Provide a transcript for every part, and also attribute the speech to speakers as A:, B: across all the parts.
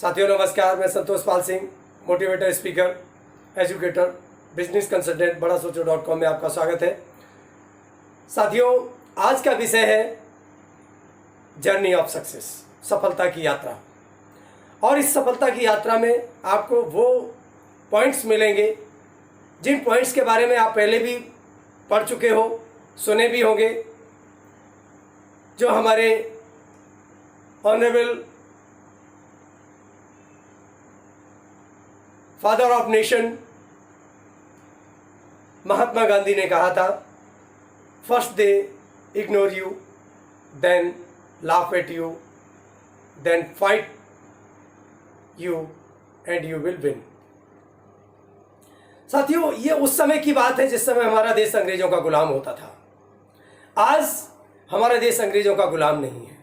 A: साथियों नमस्कार, मैं Santosh Pal Singh, motivator, speaker, educator, business consultant, बड़ासोचो.com में आपका स्वागत है। साथियों, आज का विषय है जर्नी ऑफ सक्सेस, सफलता की यात्रा। और इस सफलता की यात्रा में आपको वो पॉइंट्स मिलेंगे जिन पॉइंट्स के बारे में आप पहले भी पढ़ चुके हो, सुने भी होंगे, जो हमारे honourable father of nation Mahatma Gandhi ने कहा था, first they ignore you, then laugh at you, then fight you and you will win. साथियों, ये उस समय की बात है जिस समय हमारा देश अंग्रेजों का गुलाम होता था। आज हमारा देश अंग्रेजों का गुलाम नहीं है।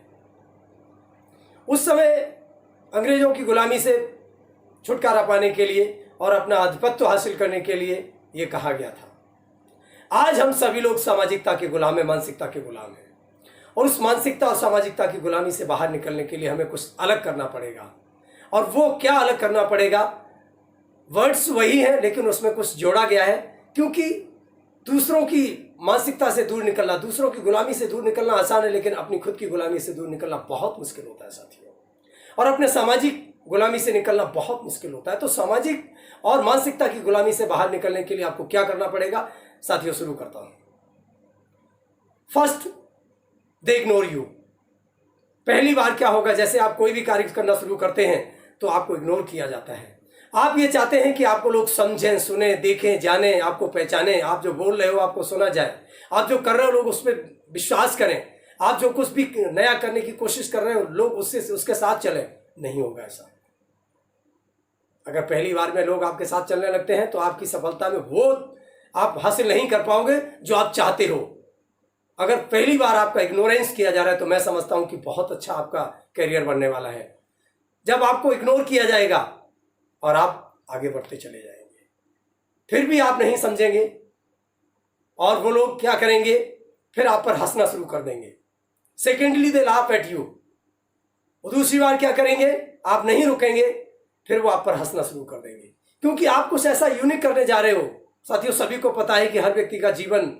A: उस समय अंग्रेजों की गुलामी से छुटकारा पाने के लिए और अपना आधिपत्य हासिल करने के लिए ये कहा गया था। आज हम सभी लोग सामाजिकता के गुलाम हैं, मानसिकता के गुलाम हैं, और उस मानसिकता और सामाजिकता की गुलामी से बाहर निकलने के लिए हमें कुछ अलग करना पड़ेगा। और वो क्या अलग करना पड़ेगा? वर्ड्स वही है लेकिन उसमें कुछ जोड़ा गया है, क्योंकि दूसरों की मानसिकता से दूर निकलना, दूसरों की गुलामी से दूर निकलना आसान है, लेकिन अपनी खुद की गुलामी से दूर निकलना बहुत मुश्किल होता है साथियों। और अपने सामाजिक गुलामी से निकलना बहुत मुश्किल होता है। तो सामाजिक और मानसिकता की गुलामी से बाहर निकलने के लिए आपको क्या करना पड़ेगा? साथियों, शुरू करता हूं। First, they ignore you. पहली बार क्या होगा, जैसे आप कोई भी कार्य करना शुरू करते हैं तो आपको इग्नोर किया जाता है। आप ये चाहते हैं कि आपको लोग समझें, सुने, देखें, जाने, आपको पहचाने, आप जो बोल रहे हो आपको सुना जाए, आप जो कर रहे हो लोग उस पर विश्वास करें, आप जो कुछ भी नया करने की कोशिश कर रहे हो लोग उसके साथ चलें। नहीं होगा ऐसा। अगर पहली बार में लोग आपके साथ चलने लगते हैं तो आपकी सफलता में वो आप हासिल नहीं कर पाओगे जो आप चाहते हो। अगर पहली बार आपका इग्नोरेंस किया जा रहा है तो मैं समझता हूं कि बहुत अच्छा आपका करियर बनने वाला है। जब आपको इग्नोर किया जाएगा और आप आगे बढ़ते चले जाएंगे, फिर भी आप नहीं समझेंगे और वो लोग क्या करेंगे, फिर आप पर हंसना शुरू कर देंगे। Secondly, they laugh at you. दूसरी बार क्या करेंगे, आप नहीं रुकेंगे, फिर वो आप पर हंसना शुरू कर देंगे, क्योंकि आप कुछ ऐसा यूनिक करने जा रहे हो। साथियों, सभी को पता है कि हर व्यक्ति का जीवन,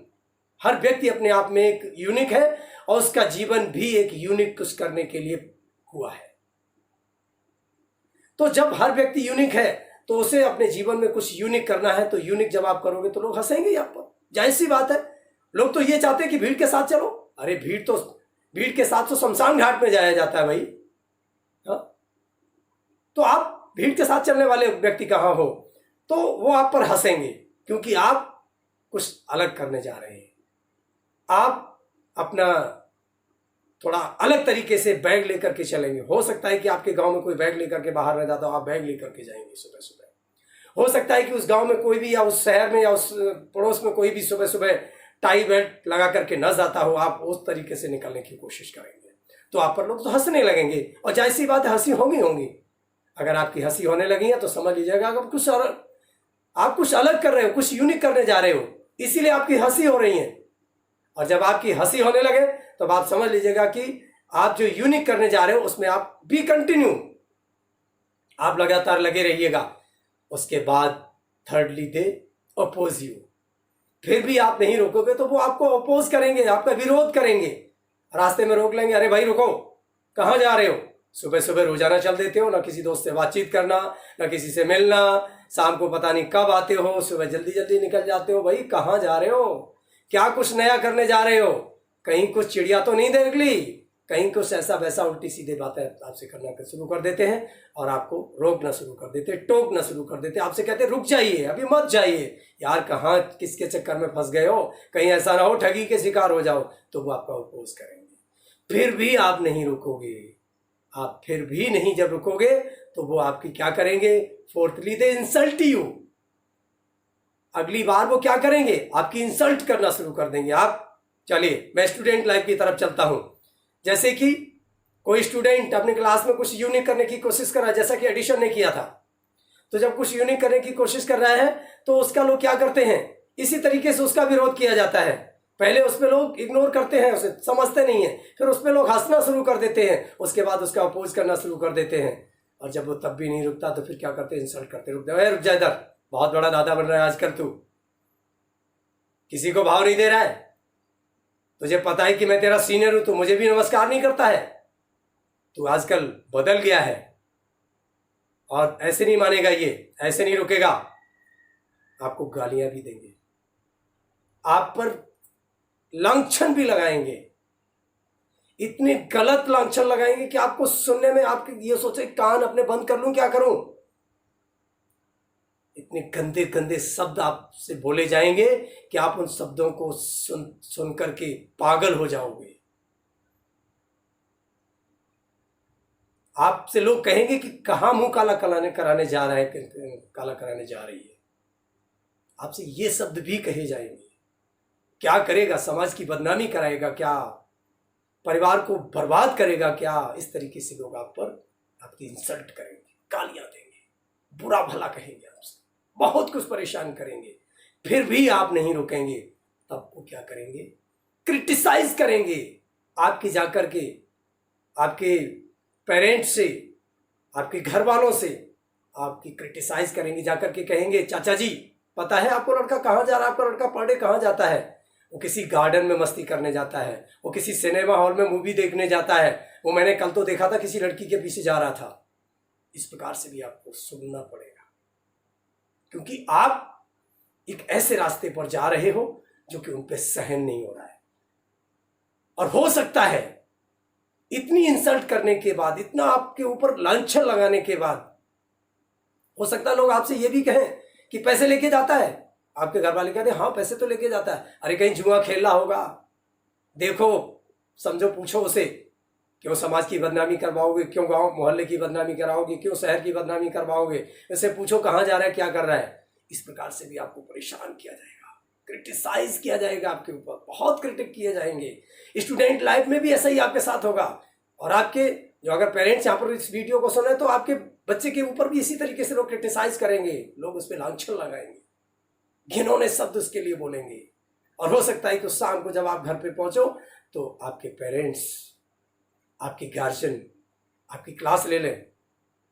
A: हर व्यक्ति अपने आप में एक यूनिक है और उसका जीवन भी एक यूनिक कुछ करने के लिए हुआ है। तो जब हर व्यक्ति यूनिक है तो उसे अपने जीवन में कुछ यूनिक करना है। तो यूनिक जब आप करोगे तो लोग हंसेंगे ही आप पर, जाहिर सी बात है। लोग तो ये चाहते हैं कि भीड़ के साथ चलो। अरे भीड़ के साथ तो शमशान घाट में जाया जाता है भाई। हाँ? तो आप भीड़ के साथ चलने वाले व्यक्ति कहाँ हो, तो वो आप पर हंसेंगे, क्योंकि आप कुछ अलग करने जा रहे हैं। आप अपना थोड़ा अलग तरीके से बैग लेकर के चलेंगे। हो सकता है कि आपके गांव में कोई बैग लेकर के बाहर रह जाता हो, आप बैग लेकर के जाएंगे सुबह सुबह। हो सकता है कि उस गांव में कोई भी, या उस शहर में या उस पड़ोस में कोई भी सुबह सुबह टाई बेल्ट लगा करके न जाता हो, आप उस तरीके से निकलने की कोशिश करेंगे तो आप पर लोग तो हंसने लगेंगे। और जाहिर सी बात है, हंसी होगी। अगर आपकी हंसी होने लगी है तो समझ लीजिएगा आप कुछ अलग कर रहे हो, कुछ यूनिक करने जा रहे हो, इसीलिए आपकी हंसी हो रही है। और जब आपकी हंसी होने लगे तो आप समझ लीजिएगा कि आप जो यूनिक करने जा रहे हो उसमें आप भी कंटिन्यू, आप लगातार लगे रहिएगा। उसके बाद थर्डली, दे अपोज यू। फिर भी आप नहीं रोकोगे तो वो आपको अपोज करेंगे, आपका विरोध करेंगे, रास्ते में रोक लेंगे। अरे भाई रुको, कहाँ जा रहे हो? सुबह सुबह रोजाना चल देते हो, ना किसी दोस्त से बातचीत करना, ना किसी से मिलना, शाम को पता नहीं कब आते हो, सुबह जल्दी जल्दी निकल जाते हो। भाई कहाँ जा रहे हो? क्या कुछ नया करने जा रहे हो? कहीं कुछ चिड़िया तो नहीं देख ली? कहीं कुछ ऐसा वैसा उल्टी सीधे बातें आपसे करना शुरू कर देते हैं और आपको रोकना शुरू कर देते, टोकना शुरू कर देते, आपसे कहते रुक जाइए, अभी मत जाइए। यार कहाँ किसके चक्कर में फंस गए हो? कहीं ऐसा ना हो ठगी के शिकार हो जाओ। तो वो आपका अपोज करेंगे। फिर भी आप नहीं रुकोगे। आप फिर भी नहीं जब रुकोगे तो वो आपकी क्या करेंगे? Fourthly, they insult you. अगली बार वो क्या करेंगे? आपकी इंसल्ट करना शुरू कर देंगे। आप चलिए, मैं स्टूडेंट लाइफ की तरफ चलता हूं। जैसे कि कोई स्टूडेंट अपनी क्लास में कुछ यूनिक करने की कोशिश कर रहा है, जैसा कि एडिशन ने किया था। तो जब कुछ यूनिक करने की कोशिश कर रहा है तो उसका लोग क्या करते हैं? इसी तरीके से उसका विरोध किया जाता है। पहले उस पर लोग इग्नोर करते हैं, उसे समझते नहीं है, फिर उस पर लोग हंसना शुरू कर देते हैं, उसके बाद उसका अपोज करना शुरू कर देते हैं। और जब वो तब भी नहीं रुकता तो फिर क्या करते, इंसल्ट करते, रुक जा, रुक जा इधर, बहुत बड़ा दादा बन रहा है आजकल तू, किसी को भाव नहीं दे रहा है, तुझे पता है कि मैं तेरा सीनियर हूं, तो मुझे भी नमस्कार नहीं करता है, तू आजकल बदल गया है और ऐसे नहीं मानेगा, ये ऐसे नहीं रुकेगा, आपको गालियां भी देंगे, आप पर लांछन भी लगाएंगे, इतने गलत लांछन लगाएंगे कि आपको सुनने में आप ये सोचे कान अपने बंद कर लूं, क्या करूं, इतने गंदे गंदे शब्द आपसे बोले जाएंगे कि आप उन शब्दों को सुन करके पागल हो जाओगे। आपसे लोग कहेंगे कि कहां मुंह काला कराने जा रहा है, काला कराने जा रही है, आपसे ये शब्द भी कहे जाएंगे। क्या करेगा, समाज की बदनामी कराएगा क्या, परिवार को बर्बाद करेगा क्या, इस तरीके से लोग आप पर आपकी इंसल्ट करेंगे, गालियां देंगे, बुरा भला कहेंगे, आपसे बहुत कुछ परेशान करेंगे, फिर भी आप नहीं रुकेंगे, तब वो क्या करेंगे, क्रिटिसाइज करेंगे, आपके जाकर के आपके पेरेंट्स से, आपके घर वालों से आपकी क्रिटिसाइज करेंगे, जाकर के कहेंगे चाचा जी पता है आपको लड़का कहाँ जा रहा है, आपका लड़का पढ़ने कहाँ जाता है, वो किसी गार्डन में मस्ती करने जाता है, वो किसी सिनेमा हॉल में मूवी देखने जाता है, वो मैंने कल तो देखा था किसी लड़की के पीछे जा रहा था। इस प्रकार से भी आपको सुनना पड़ेगा, क्योंकि आप एक ऐसे रास्ते पर जा रहे हो जो कि उन पे सहन नहीं हो रहा है। और हो सकता है इतनी इंसल्ट करने के बाद, इतना आपके ऊपर लांछन लगाने के बाद, हो सकता है लोग आपसे ये भी कहें कि पैसे लेके जाता है, आपके घर वाले कहते हैं हाँ पैसे तो लेके जाता है, अरे कहीं जुआ खेल रहा होगा, देखो समझो पूछो उसे, क्यों समाज की बदनामी करवाओगे, क्यों गांव मोहल्ले की बदनामी कराओगे, क्यों शहर की बदनामी करवाओगे, उसे पूछो कहाँ जा रहा है, क्या कर रहा है। इस प्रकार से भी आपको परेशान किया जाएगा, क्रिटिसाइज किया जाएगा, आपके ऊपर बहुत क्रिटिक किए जाएंगे। स्टूडेंट लाइफ में भी ऐसा ही आपके साथ होगा, और आपके जो अगर पेरेंट्स यहाँ पर इस वीडियो को सुने तो आपके बच्चे के ऊपर भी इसी तरीके से लोग क्रिटिसाइज करेंगे, लोग उस पर लांछन लगाएंगे, घिनौने शब्द उसके लिए बोलेंगे। और हो सकता है कि उस शाम को जब आप घर पे पहुंचो तो आपके पेरेंट्स, आपके गार्जियन आपकी क्लास ले लें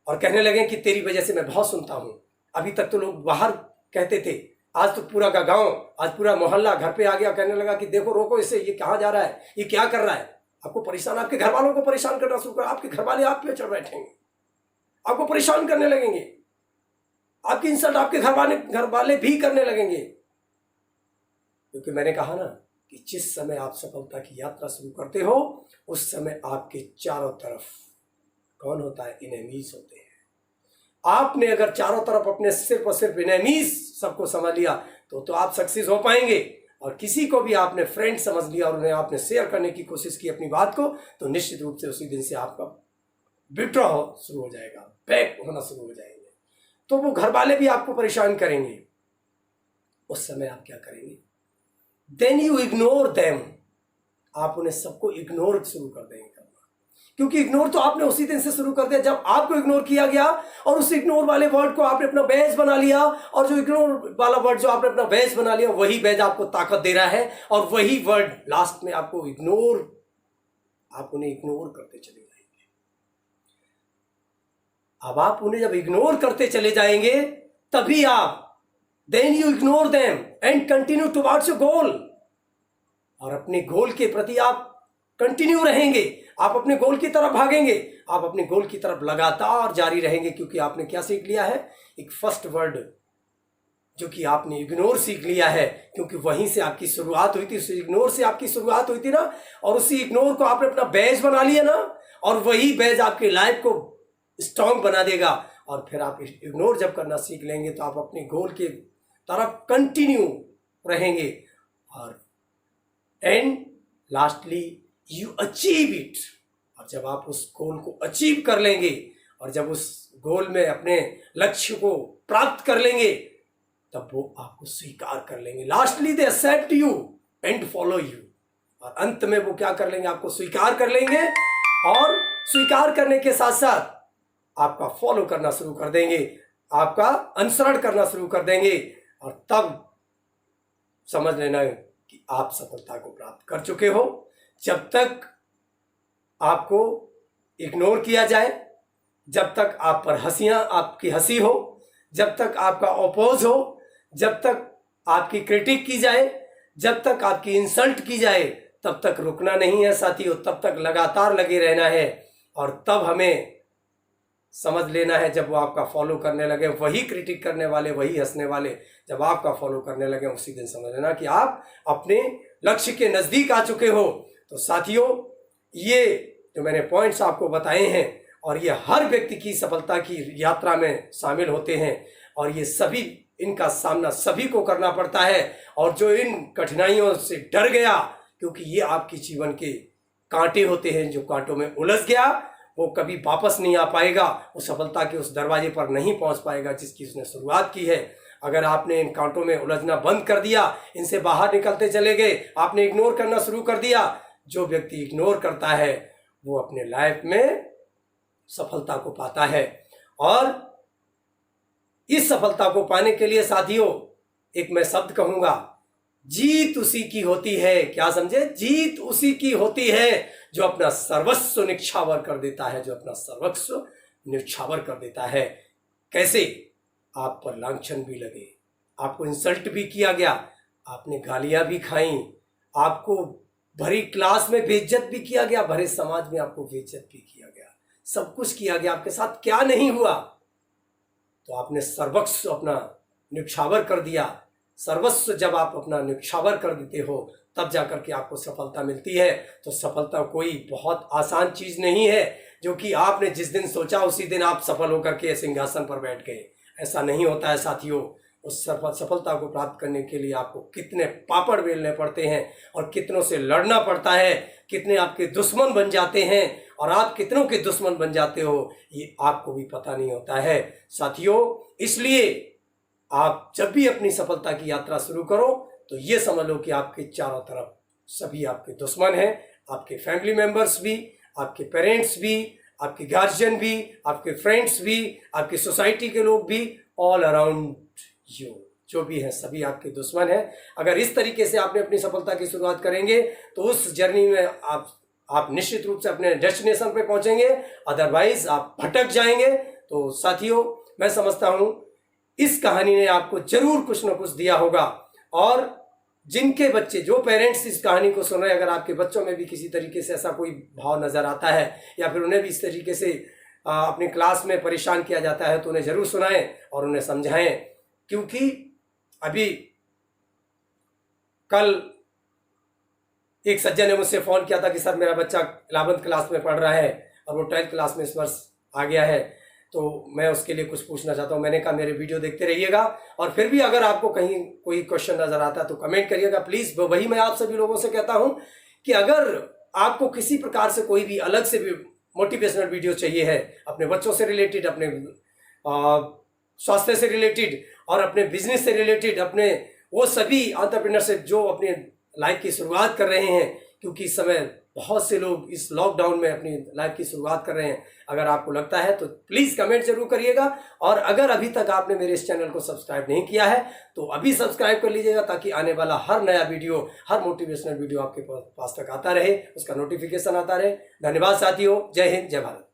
A: और कहने लगे कि तेरी वजह से मैं बहुत सुनता हूं, अभी तक तो लोग बाहर कहते थे, आज तो पूरा का गांव, आज पूरा मोहल्ला घर पे आ गया, कहने लगा कि देखो रोको इसे, ये कहाँ जा रहा है, ये क्या कर रहा है। आपको परेशान, आपके घर वालों को परेशान करना शुरू कर, आपके घर वाले आप पे चढ़ बैठेंगे, आपको परेशान करने लगेंगे, आपकी इंसल्ट आपके घर वाले भी करने लगेंगे। क्योंकि मैंने कहा ना कि जिस समय आप सफलता की यात्रा शुरू करते हो उस समय आपके चारों तरफ कौन होता है, इनेमीज होते हैं। आपने अगर चारों तरफ अपने सिर्फ और सिर्फ इनेमीज सबको समझ लिया तो आप सक्सेस हो पाएंगे। और किसी को भी आपने फ्रेंड समझ लिया और उन्हें आपने शेयर करने की कोशिश की अपनी बात को, तो निश्चित रूप से उसी दिन से आपका विड्रॉ शुरू हो जाएगा, बैक होना शुरू हो जाएंगे, तो वो घर वाले भी आपको परेशान करेंगे। उस समय आप क्या करेंगे, देन यू इग्नोर देम, आप उन्हें सबको इग्नोर शुरू कर देंगे करना, क्योंकि इग्नोर तो आपने उसी दिन से शुरू कर दिया जब आपको इग्नोर किया गया, और उस इग्नोर वाले वर्ड को आपने अपना बैज बना लिया, और जो इग्नोर वाला वर्ड जो आपने अपना बैज बना लिया वही बैज आपको ताकत दे रहा है, और वही वर्ड लास्ट में आपको इग्नोर, आप उन्हें इग्नोर करते चले जाएंगे। अब आप उन्हें जब इग्नोर करते चले जाएंगे तभी आप, then you ignore them and continue towards your goal, और अपने गोल के प्रति आप कंटिन्यू रहेंगे, आप अपने गोल की तरफ भागेंगे, आप अपने गोल की तरफ लगातार जारी रहेंगे। क्योंकि आपने क्या सीख लिया है, एक फर्स्ट वर्ड जो कि आपने इग्नोर सीख लिया है, क्योंकि वहीं से आपकी शुरुआत हुई थी, उस इग्नोर से आपकी शुरुआत हुई थी ना, और उसी इग्नोर को आपने अपना बैज बना लिया ना, और वही बैज आपकी लाइफ को स्ट्रांग बना देगा। और फिर आप इग्नोर जब करना सीख लेंगे तो आप अपने गोल के तरफ कंटिन्यू रहेंगे, और and lastly you achieve it. और जब आप उस गोल को अचीव कर लेंगे, और जब उस गोल में अपने लक्ष्य को प्राप्त कर लेंगे, तब वो आपको स्वीकार कर लेंगे। Lastly they accept you and follow you, और अंत में वो क्या कर लेंगे, आपको स्वीकार कर लेंगे, और स्वीकार करने के साथ साथ आपका फॉलो करना शुरू कर देंगे, आपका अनुसरण करना शुरू कर देंगे, और तब समझ लेना कि आप सफलता को प्राप्त कर चुके हो। जब तक आपको इग्नोर किया जाए, जब तक आप पर आपकी हंसी हो, जब तक आपका अपोज हो, जब तक आपकी क्रिटिक की जाए, जब तक आपकी इंसल्ट की जाए, तब तक रुकना नहीं है साथियों, तब तक लगातार लगे रहना है। और तब हमें समझ लेना है, जब वो आपका फॉलो करने लगे, वही क्रिटिक करने वाले, वही हंसने वाले जब आपका फॉलो करने लगे, उसी दिन समझ लेना कि आप अपने लक्ष्य के नज़दीक आ चुके हो। तो साथियों, ये जो मैंने पॉइंट्स आपको बताए हैं, और ये हर व्यक्ति की सफलता की यात्रा में शामिल होते हैं, और ये सभी, इनका सामना सभी को करना पड़ता है। और जो इन कठिनाइयों से डर गया, क्योंकि ये आपके जीवन के कांटे होते हैं, जो कांटों में उलझ गया वो कभी वापस नहीं आ पाएगा, वो सफलता के उस दरवाजे पर नहीं पहुंच पाएगा जिसकी उसने शुरुआत की है। अगर आपने इन कांटों में उलझना बंद कर दिया, इनसे बाहर निकलते चले गए, आपने इग्नोर करना शुरू कर दिया, जो व्यक्ति इग्नोर करता है वो अपने लाइफ में सफलता को पाता है। और इस सफलता को पाने के लिए साथियों, एक मैं शब्द कहूंगा, जीत उसी की होती है। क्या समझे? जीत उसी की होती है जो अपना सर्वस्व निछावर कर देता है, जो अपना सर्वस्व निछावर कर देता है। कैसे? आप पर लांछन भी लगे, आपको इंसल्ट भी किया गया, आपने गालियां भी खाई, आपको भरी क्लास में बेइज्जत भी किया गया, भरे समाज में आपको बेइज्जत भी किया गया, सब कुछ किया गया, आपके साथ क्या नहीं हुआ। तो आपने सर्वस्व अपना निछावर कर दिया। सर्वस्व जब आप अपना निछावर कर देते हो, तब जाकर के आपको सफलता मिलती है। तो सफलता कोई बहुत आसान चीज नहीं है, जो कि आपने जिस दिन सोचा उसी दिन आप सफल होकर के सिंहासन पर बैठ गए। ऐसा नहीं होता है साथियों। उस सफलता को प्राप्त करने के लिए आपको कितने पापड़ बेलने पड़ते हैं, और कितनों से लड़ना पड़ता है, कितने आपके दुश्मन बन जाते हैं, और आप कितनों के दुश्मन बन जाते हो, ये आपको भी पता नहीं होता है साथियों। इसलिए आप जब भी अपनी सफलता की यात्रा शुरू करो, तो ये समझ लो कि आपके चारों तरफ सभी आपके दुश्मन हैं, आपके फैमिली मेंबर्स भी, आपके पेरेंट्स भी, आपके गार्जियन भी, आपके फ्रेंड्स भी, आपकी सोसाइटी के लोग भी, ऑल अराउंड यू, जो भी हैं सभी आपके दुश्मन हैं। अगर इस तरीके से आपने अपनी सफलता की शुरुआत करेंगे, तो उस जर्नी में आप निश्चित रूप से अपने डेस्टिनेशन पे पहुंचेंगे, अदरवाइज आप भटक जाएंगे। तो साथियों, मैं समझता हूं इस कहानी ने आपको जरूर कुछ न कुछ दिया होगा। और जिनके बच्चे, जो पेरेंट्स इस कहानी को सुन रहे हैं, अगर आपके बच्चों में भी किसी तरीके से ऐसा कोई भाव नजर आता है, या फिर उन्हें भी इस तरीके से अपनी क्लास में परेशान किया जाता है, तो उन्हें जरूर सुनाएं और उन्हें समझाएं। क्योंकि अभी कल एक सज्जन ने मुझसे फोन किया था कि सर, मेरा बच्चा 11वीं क्लास में पढ़ रहा है और वो 12th क्लास में इस वर्ष आ गया है, तो मैं उसके लिए कुछ पूछना चाहता हूँ। मैंने कहा मेरे वीडियो देखते रहिएगा, और फिर भी अगर आपको कहीं कोई क्वेश्चन नजर आता है तो कमेंट करिएगा प्लीज। वही मैं आप सभी लोगों से कहता हूँ कि अगर आपको किसी प्रकार से कोई भी अलग से भी मोटिवेशनल वीडियो चाहिए है, अपने बच्चों से रिलेटेड, अपने स्वास्थ्य से रिलेटेड, और अपने बिजनेस से रिलेटेड, अपने वो सभी एंटरप्रेन्योरशिप जो अपने लाइफ की शुरुआत कर रहे हैं, क्योंकि इस समय बहुत से लोग इस लॉकडाउन में अपनी लाइफ की शुरुआत कर रहे हैं। अगर आपको लगता है तो प्लीज़ कमेंट जरूर करिएगा। और अगर अभी तक आपने मेरे इस चैनल को सब्सक्राइब नहीं किया है तो अभी सब्सक्राइब कर लीजिएगा, ताकि आने वाला हर नया वीडियो, हर मोटिवेशनल वीडियो आपके पास तक आता रहे, उसका नोटिफिकेशन आता रहे। धन्यवाद साथियों। जय हिंद, जय भारत।